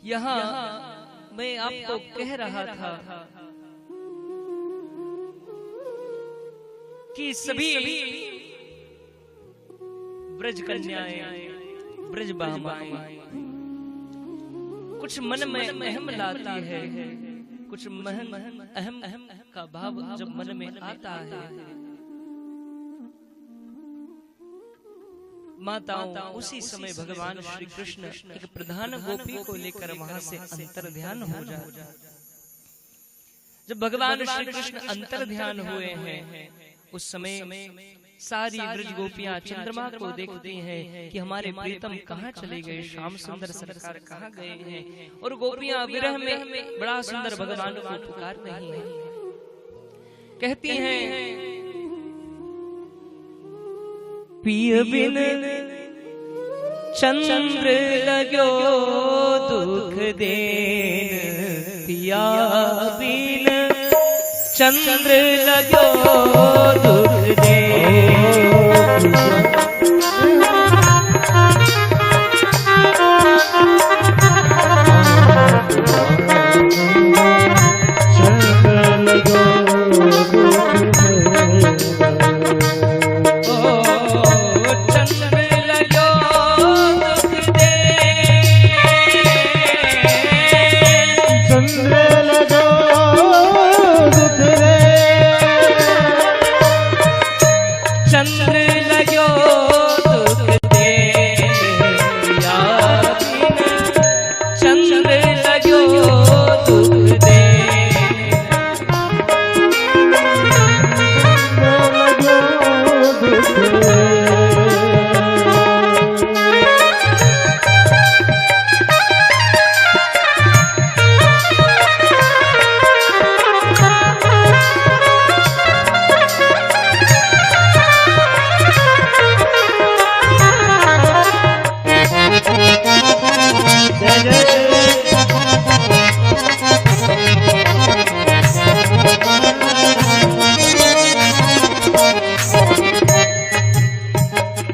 यहाँ मैं आपको कह रहा था कि सभी ब्रज कन्याएं, ब्रज बामाएं कुछ मन में अहम लाती है, कुछ अहम का भाव जब मन में आता है, माताओं उसी समय भगवान श्री कृष्ण एक प्रधान गोपी को लेकर वहां से अंतर ध्यान हो जाए। जब भगवान श्री कृष्ण अंतर ध्यान हुए हैं, उस समय सारी ब्रज गोपियां चंद्रमा को देखती हैं कि हमारे प्रीतम कहाँ चले गए, श्याम सुंदर सरकार कहाँ गए हैं, और गोपियां विरह में बड़ा सुंदर भगवान को पुकार रही हैं। कहती हैं पिय बिन चंद्र लगो दुख देन, पिया बिन चंद्र लगो दुख देन।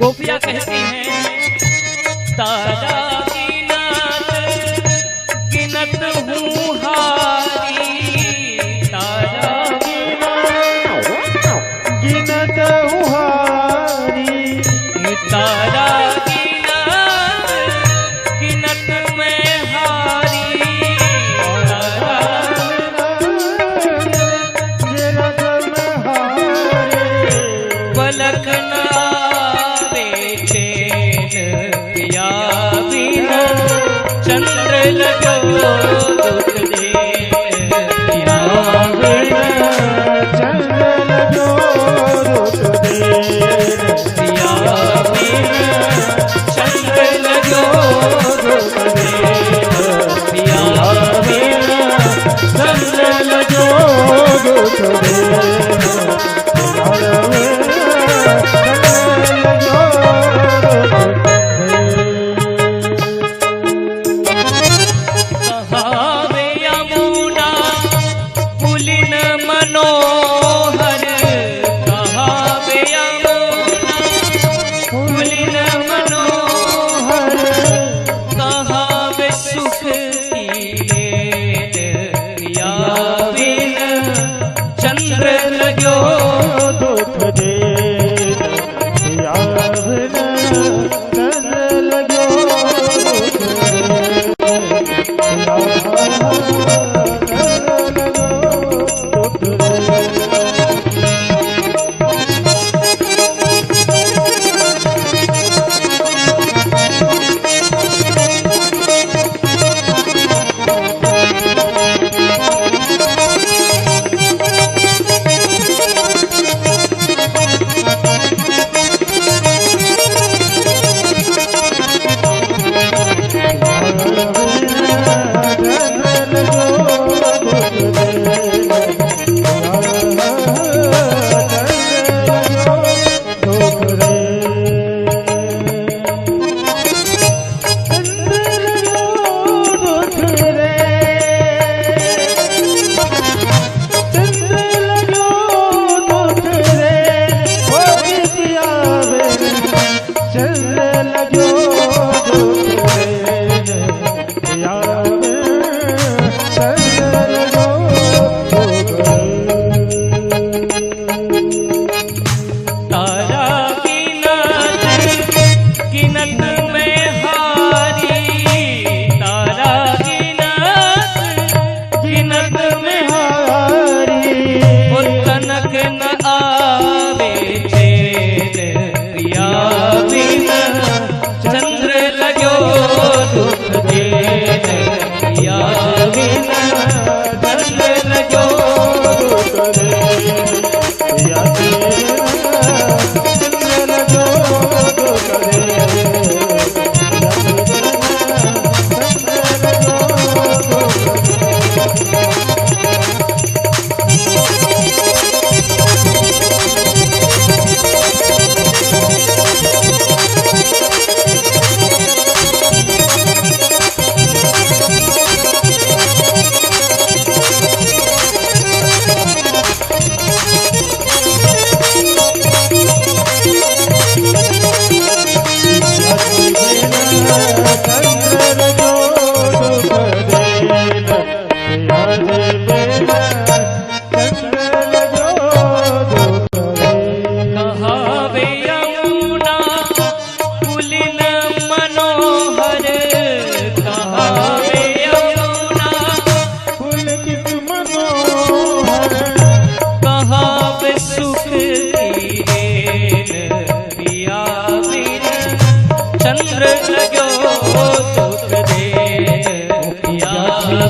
गोपियां कहती हैं तारा गिनत गिनत हूँ हारी, तारा गिनत हूँ हारी, तारा गिनत गिनत में हारी, तारा गिनत में हारी, पलकना पिया बिना चंद्र लगो दुख देन, पिया बिना चंद्र लगो दुख देन, पिया बिना चंद्र लगो दुख देन, पिया बिना चंद्र लगो दुख देन, पिया बिना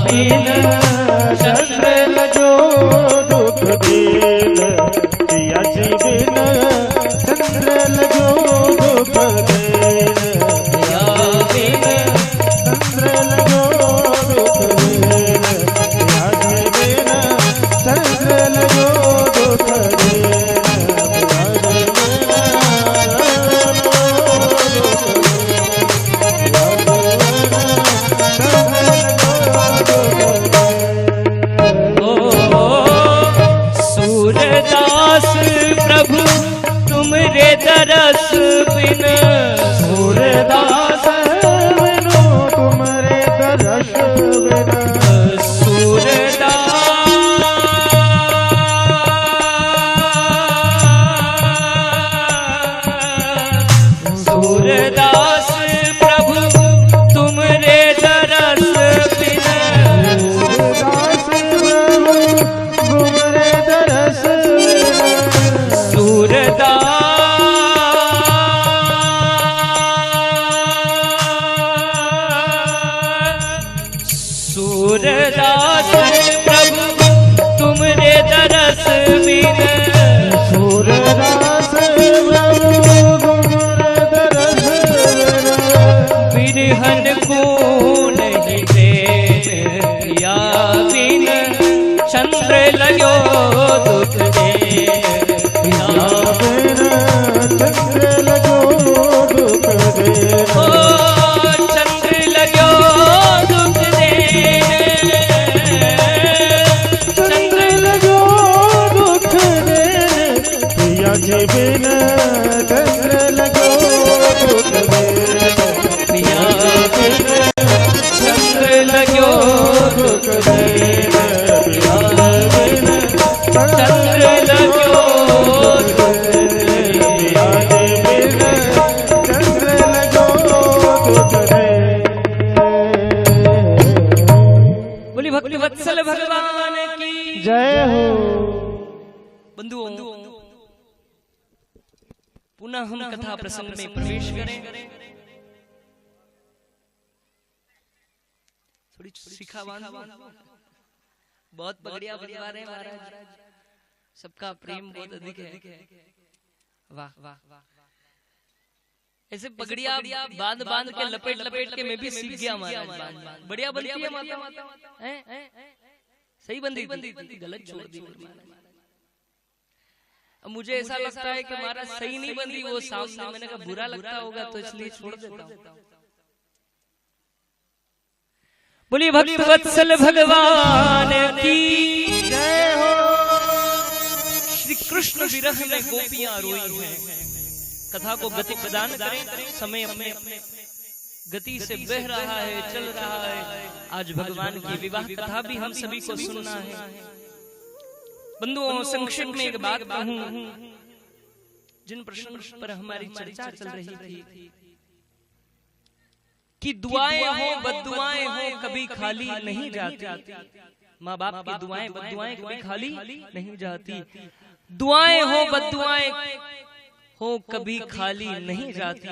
बिन चंद्र लगो दुख दीन, पिया जी बिन चंद्र लगो दुख दीन, पिया बिन चंद्र लगो दुख दीन, पिया जी बिन चंद्र लगो दुख दीन, पिया जी सूरदास प्रभु तुमरे दरस बिन, सूरदास बिनु तुमरे दरस बिन, सूरदास प्रभु तुमरे दरस बिन, सूरदास प्रभु तुमरे दरस बिन, सूरदास प्रभु तुमरे दरस बिन, सूरदास प्रभु तुमरे दरस बिन, बिरहन को नहीं देन, पिया बिन चंद्र लगो दुख देन, पिया बिन चंद्र लगो दुख देन, ओ चंद्र लगो दुख देन, चंद्र लगो दुख देन, पिया जी बिन चंद्र लगो दुख देन, पिया बिन चंद्र लगो दुख देन, पिया बिन चंद्र लगो दुख देन, पिया जी बिन चंद्र लगो दुख देन। बोली भक्ति वत्सल भगवान की जय हो। बंधुओं, पुनः हम कथा प्रसंग में प्रवेश करें। थोड़ी शिखा बांधो, बहुत पगड़िया बंधवा रहे हैं महाराज, सबका प्रेम बहुत अधिक है। वाह वाह वाह, ऐसे पगड़िया बांध बांध के लपेट लपेट के मैं भी सीख गया महाराज। बढ़िया बनती है माता, सही बंदी थी, गलत छोड़ दी। अब मुझे ऐसा लगता है कि महाराज सही नहीं बंदी, वो सामने मैंने कहा बुरा लगता होगा तो इसलिए छोड़ देता हूँ। बोलिए भक्त वत्सल भगवान की जय हो। श्री कृष्ण विरह में गोपियां रोई हैं। कथा को गति प्रदान करें, समय अपने गति से बह रहा है, चल रहा है। आज भगवान की विवाह कथा भी हम सभी को सुनना है। बंधुओं, संक्षेप में एक बात कहूं, जिन प्रश्न पर हमारी चर्चा चल रही थी कि दुआएं हो बद्दुआएं हो कभी खाली नहीं जाती। माँ बाप की दुआएं बद्दुआएं कभी खाली नहीं जाती। दुआएं हो बद्दुआएं हो कभी खाली नहीं जाती।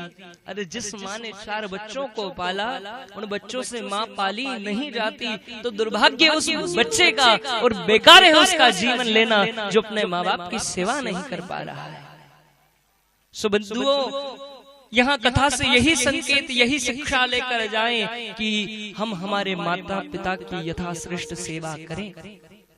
अरे जिस माँ ने 4 बच्चों को पाला, उन बच्चों से माँ पाली नहीं जाती। तो दुर्भाग्य उस बच्चे का और बेकार है उसका जीवन लेना जो अपने माँ बाप की सेवा नहीं कर पा रहा है। सो बंधुओं, यहाँ कथा से यही संकेत, यही शिक्षा लेकर जाएं कि हम हमारे माता पिता की यथाश्रेष्ठ सेवा करें।